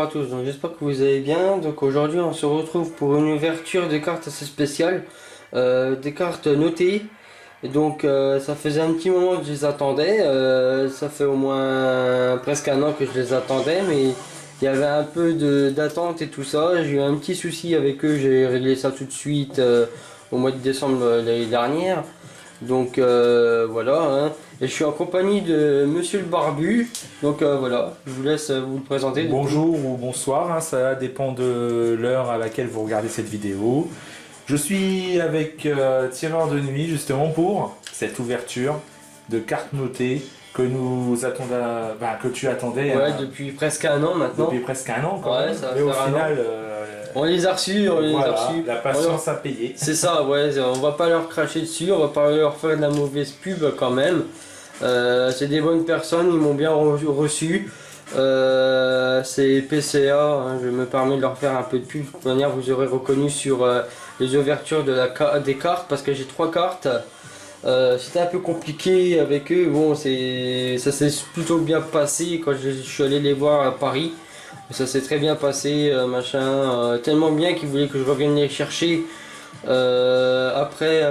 à tous, donc j'espère que vous allez bien. Donc aujourd'hui on se retrouve pour une ouverture de cartes assez spéciales, des cartes notées. Et donc ça faisait un petit moment que je les attendais, ça fait au moins presque un an que je les attendais, mais il y avait un peu d'attente et tout ça. J'ai eu un petit souci avec eux, j'ai réglé ça tout de suite au mois de décembre l'année dernière. Donc voilà, hein. Et je suis en compagnie de Monsieur le Barbu. Donc voilà, je vous laisse vous le présenter. Bonjour ou bonsoir, hein, ça dépend de l'heure à laquelle vous regardez cette vidéo. Je suis avec Tireur de Nuit justement pour cette ouverture de cartes notées que nous attendons, que tu attendais. Ouais, depuis presque un an maintenant. Depuis presque un an quand Ouais, même. ça va Mais au faire un final, On les a reçus, on les a voilà, reçus. la patience a payé. C'est ça, ouais, on va pas leur cracher dessus, on va pas leur faire de la mauvaise pub quand même. C'est des bonnes personnes, ils m'ont bien reçu. C'est PCA, hein, je me permets de leur faire un peu de pub. De toute manière, vous aurez reconnu sur les ouvertures des cartes parce que j'ai 3 cartes. C'était un peu compliqué avec eux. Bon, ça s'est plutôt bien passé quand je suis allé les voir à Paris. Ça s'est très bien passé, tellement bien qu'ils voulaient que je revienne les chercher après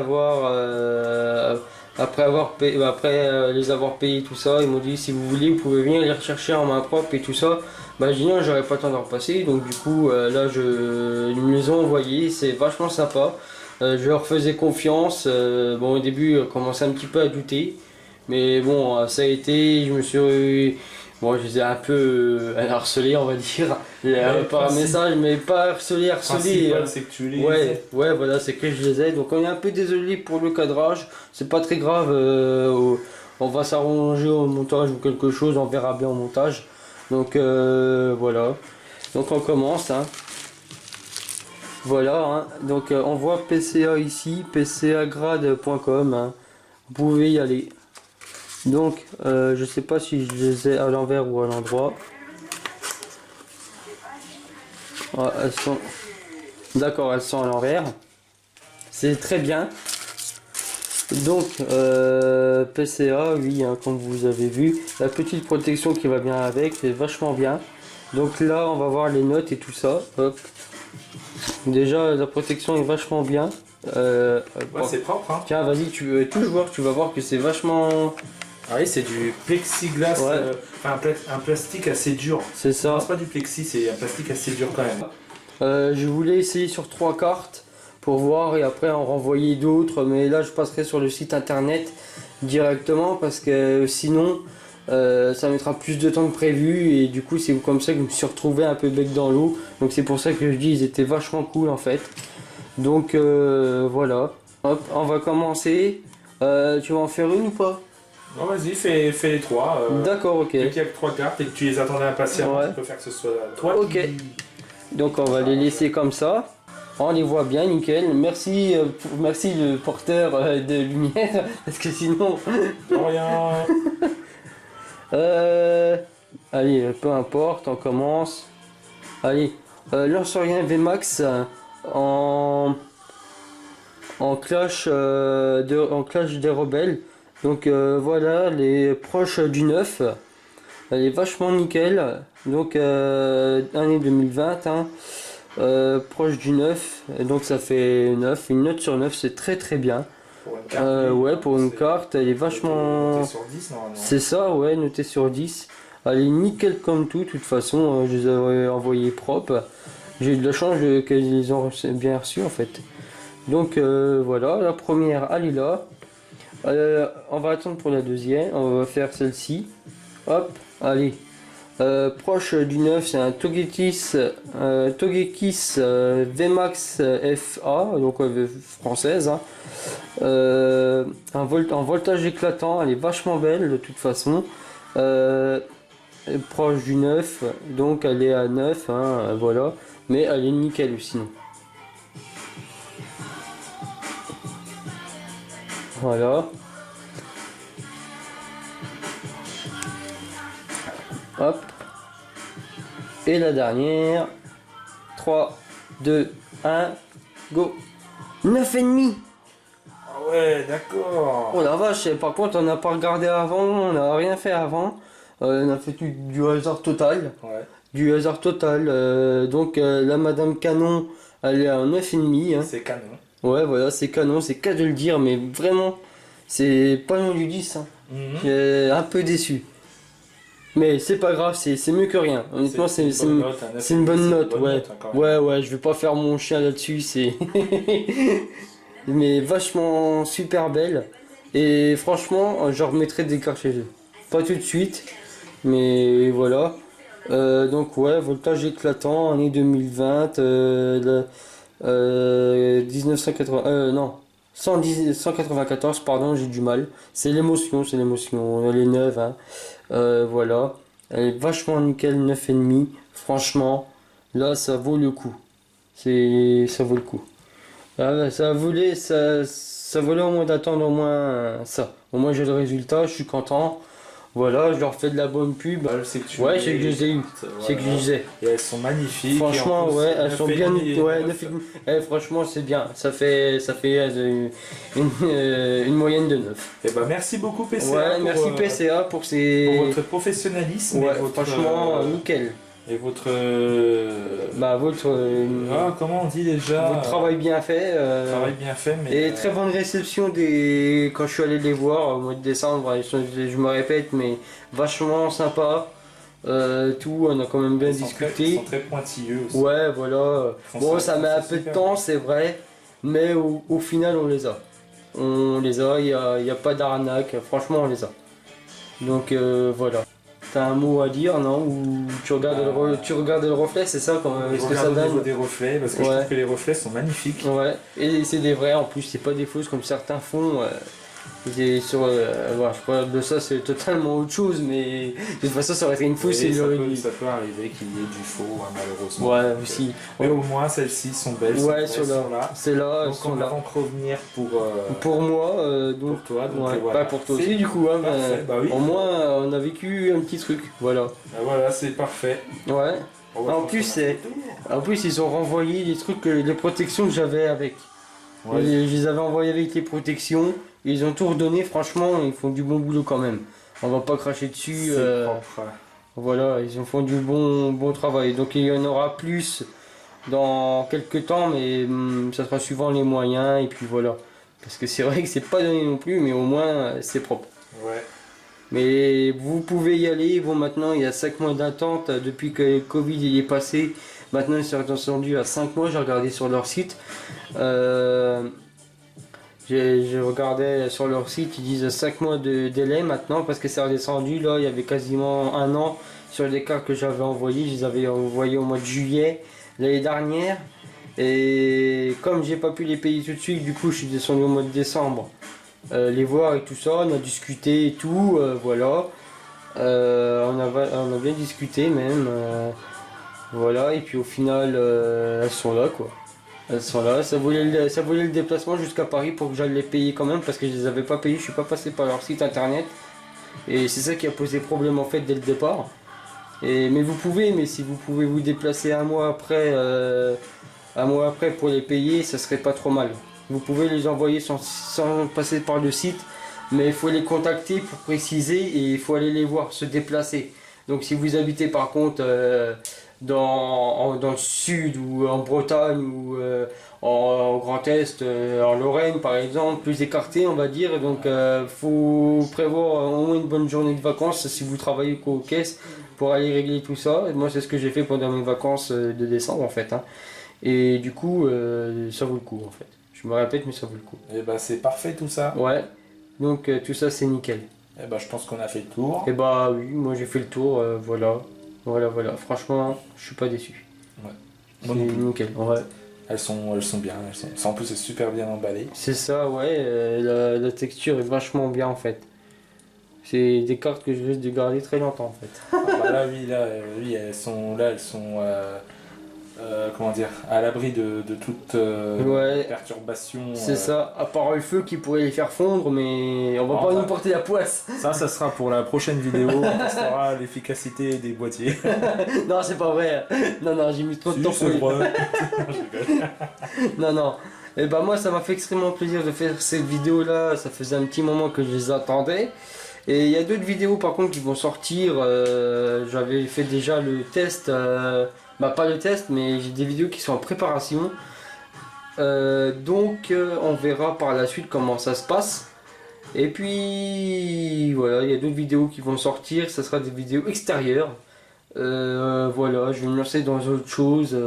les avoir payés tout ça. Ils m'ont dit si vous voulez vous pouvez venir les rechercher en main propre et tout ça. Bah j'ai dit non, j'aurais pas le temps d'en repasser, donc du coup là ils me les ont envoyés, c'est vachement sympa. Je leur faisais confiance. Bon, au début je commençais un petit peu à douter, mais bon ça a été, bon, je les ai un peu harcelés, on va dire, par un message, mais pas harcelés. C'est que tu les Ouais, voilà, c'est que je les ai. Donc on est un peu désolé pour le cadrage, c'est pas très grave. On va s'arranger au montage ou quelque chose, on verra bien au montage. Donc voilà. Donc on commence, hein. Voilà, hein. Donc on voit PCA ici, pcagrade.com, hein. Vous pouvez y aller. Donc je sais pas si je les ai à l'envers ou à l'endroit. Ah, elles sont d'accord, elles sont à l'envers, c'est très bien. Donc PCA, oui, hein, comme vous avez vu, la petite protection qui va bien avec, c'est vachement bien. Donc là on va voir les notes et tout ça. Hop. Déjà la protection est vachement bien. Ouais, c'est propre, hein. Tiens, vas-y, tu touches voir, tu vas voir que c'est vachement. Ah oui, c'est du plexiglas, Ouais. un plastique assez dur. C'est ça. Non, c'est pas du plexi, c'est un plastique assez dur quand même. Je voulais essayer sur 3 cartes pour voir et après en renvoyer d'autres, mais là je passerai sur le site internet directement parce que sinon ça mettra plus de temps que prévu et du coup c'est comme ça que je me suis retrouvé un peu bec dans l'eau. Donc c'est pour ça que je dis ils étaient vachement cool en fait. Donc voilà. Hop, on va commencer. Tu vas en faire une ou pas? Non, vas-y, fais les 3. D'accord, ok. Vu qu'il y a que 3 cartes et que tu les attendais impatiemment, Ouais. tu peux faire que ce soit toi Ok. qui... Donc on va les laisser comme ça. On les voit bien, nickel. Merci, merci le porteur de lumière, parce que sinon... Rien. Allez, peu importe, on commence. Allez, Lancerien VMAX en clash, en clash des rebelles. Donc voilà, les proches du 9. Elle est vachement nickel. Donc année 2020, hein. Proche du 9, et donc ça fait 9. Une note sur 9, c'est très très bien. Pour une carte, Ouais, pour une carte, elle est vachement... Notée sur 10 normalement. C'est ça, ouais, notée sur 10. Elle est nickel comme tout, de toute façon, je les avais envoyés propres. J'ai eu de la chance qu'elles les ont bien reçus en fait. Donc voilà, la première, elle est là. On va attendre pour la deuxième, on va faire celle-ci. Hop, allez. Proche du 9, c'est un Togekiss VMAX FA, donc française, hein. En voltage éclatant, elle est vachement belle de toute façon. Proche du 9, donc elle est à 9, hein, voilà, mais elle est nickel sinon. Voilà. Hop. Et la dernière. 3, 2, 1, go. 9,5. Ah ouais, d'accord. Oh la vache, par contre on n'a pas regardé avant, on n'a rien fait avant. On a fait du hasard total. Ouais. du hasard total. Donc la Madame Canon, elle est à 9,5. Hein. C'est canon. Ouais, voilà, c'est canon, c'est qu'à de le dire, mais vraiment, c'est pas loin du 10. Hein. Mhm. J'ai un peu déçu. Mais c'est pas grave, c'est mieux que rien. Honnêtement, c'est bonne note, un c'est une bonne note, ouais. note, hein, quand même. Ouais, ouais, je vais pas faire mon chien là-dessus, c'est. Mais vachement super belle. Et franchement, je remettrai des cartes chez eux. Pas tout de suite, mais voilà. Donc, ouais, voltage éclatant, année 2020, 1980. Non. 194, pardon, j'ai du mal. C'est l'émotion, c'est l'émotion. Elle est neuve, hein. Voilà. Elle est vachement nickel, 9,5. Franchement, là, ça vaut le coup. Ça vaut le coup. Ah, ça voulait au moins d'attendre au moins ça. Au moins j'ai le résultat, je suis content. Voilà, je leur fais de la bonne pub. Bah, c'est que tu Ouais, les- c'est que je les ai eu. C'est que je les ai. Et elles sont magnifiques. Franchement, et en plus, ouais, elles sont bien. 9,5 et Ouais, 9. franchement, c'est bien. Ça fait une moyenne de 9. Et bah merci beaucoup PCA Ouais, pour, merci PCA pour ces. pour votre professionnalisme Ouais, et votre, franchement, nickel. et votre Bah, votre comment on dit déjà, travail bien fait. travail bien fait, mais Et très bonne réception quand je suis allé les voir au mois de décembre. Je me répète, mais vachement sympa. Tout, on a quand même bien ils sont très discuté. pointilleux aussi. Ouais, voilà. Ils font Bon, ça- ça ils met font un ça peu de super temps, bien. c'est vrai. Mais au final, on les a. On les a, il y a pas d'arnaque. Franchement, on les a. Donc voilà. T'as un mot à dire, non? Ou tu regardes, tu regardes le reflet, c'est ça quand Je est-ce que ça regarde au niveau donne? des reflets parce que je Ouais. trouve que les reflets sont magnifiques. Ouais, et c'est des vrais en plus, c'est pas des fausses comme certains font. Voilà, je parle de ça, c'est totalement autre chose, mais de toute façon, ça aurait été une fausse Oui, et ça, j'aurais peut, dit. ça peut arriver qu'il y ait du faux, hein, malheureusement. Ouais, Donc, aussi. mais au moins, celles-ci sont belles. Ouais, elles sur sont là. c'est là, elles Donc sont on va là. en revenir Pour moi, donc, pour toi. Donc ouais, voilà. pas pour toi C'est aussi, du coup, hein, parfait, mais bah oui. au moins, on a vécu un petit truc, voilà. Ah, voilà, c'est parfait. Ouais. On va En faire plus, ça. En plus, ils ont renvoyé les trucs, les protections que j'avais avec. Ouais. Je les avais envoyés avec les protections, ils ont tout redonné, franchement, ils font du bon boulot quand même. On va pas cracher dessus. C'est propre. Voilà, ils ont fait du bon travail. Donc il y en aura plus dans quelques temps, mais ça sera suivant les moyens, et puis voilà. Parce que c'est vrai que c'est pas donné non plus, mais au moins c'est propre. Ouais. Mais vous pouvez y aller. Bon, maintenant il y a 5 mois d'attente depuis que le Covid il est passé. Maintenant ils sont descendus à 5 mois, j'ai regardé sur leur site. J'ai regardé sur leur site, ils disent 5 mois de délai maintenant parce que c'est redescendu. Là, il y avait quasiment un an sur les cartes que j'avais envoyées. Je les avais envoyées au mois de juillet l'année dernière. Et comme j'ai pas pu les payer tout de suite, du coup, je suis descendu au mois de décembre. Les voir et tout ça, on a discuté et tout, voilà. On a bien discuté même. Voilà, et puis au final, elles sont là quoi. Elles sont là, ça voulait le déplacement jusqu'à Paris pour que j'aille les payer quand même parce que je les avais pas payés, je suis pas passé par leur site internet. Et c'est ça qui a posé problème en fait dès le départ. Mais vous pouvez, mais si vous pouvez vous déplacer un mois après pour les payer, ça serait pas trop mal. Vous pouvez les envoyer sans passer par le site, mais il faut les contacter pour préciser et il faut aller les voir, se déplacer. Donc si vous habitez par contre dans le sud ou en Bretagne ou en Grand Est, en Lorraine par exemple, plus écarté on va dire, donc faut prévoir au moins une bonne journée de vacances si vous travaillez qu'aux caisses pour aller régler tout ça. Et moi c'est ce que j'ai fait pendant mes vacances de décembre en fait, hein. Et du coup ça vaut le coup en fait. Je me répète mais ça vaut le coup. Et bah c'est parfait tout ça. Ouais, donc tout ça c'est nickel. Et bah je pense qu'on a fait le tour. Et bah oui, moi j'ai fait le tour, voilà. Voilà, franchement je suis pas déçu. Ouais. C'est Moi non plus. nickel, ouais. Elles sont bien, en plus c'est super bien emballé. C'est ça, ouais, la texture est vachement bien en fait. C'est des cartes que je risque de garder très longtemps en fait. Ah bah là oui, elles sont comment dire, à l'abri de toute Ouais. perturbation. C'est ça, à part le feu qui pourrait les faire fondre, mais on va Oh, pas bah. nous porter la poisse. Ça sera pour la prochaine vidéo, on testera l'efficacité des boîtiers. Non, c'est pas vrai. Non, j'ai mis trop de temps Si, pour c'est les... vrai. Je rigole. Non. Et bah moi ça m'a fait extrêmement plaisir de faire cette vidéo là, ça faisait un petit moment que je les attendais. Et il y a d'autres vidéos par contre qui vont sortir. J'avais fait déjà le test, bah pas le test, mais j'ai des vidéos qui sont en préparation. Donc on verra par la suite comment ça se passe. Et puis voilà, il y a d'autres vidéos qui vont sortir, ça sera des vidéos extérieures. Voilà, je vais me lancer dans autre chose.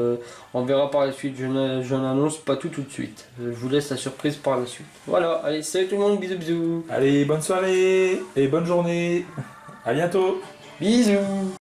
On verra par la suite, je n'annonce pas tout de suite. Je vous laisse la surprise par la suite. Voilà, allez, salut tout le monde, bisous bisous. Allez, bonne soirée et bonne journée. À bientôt. Bisous.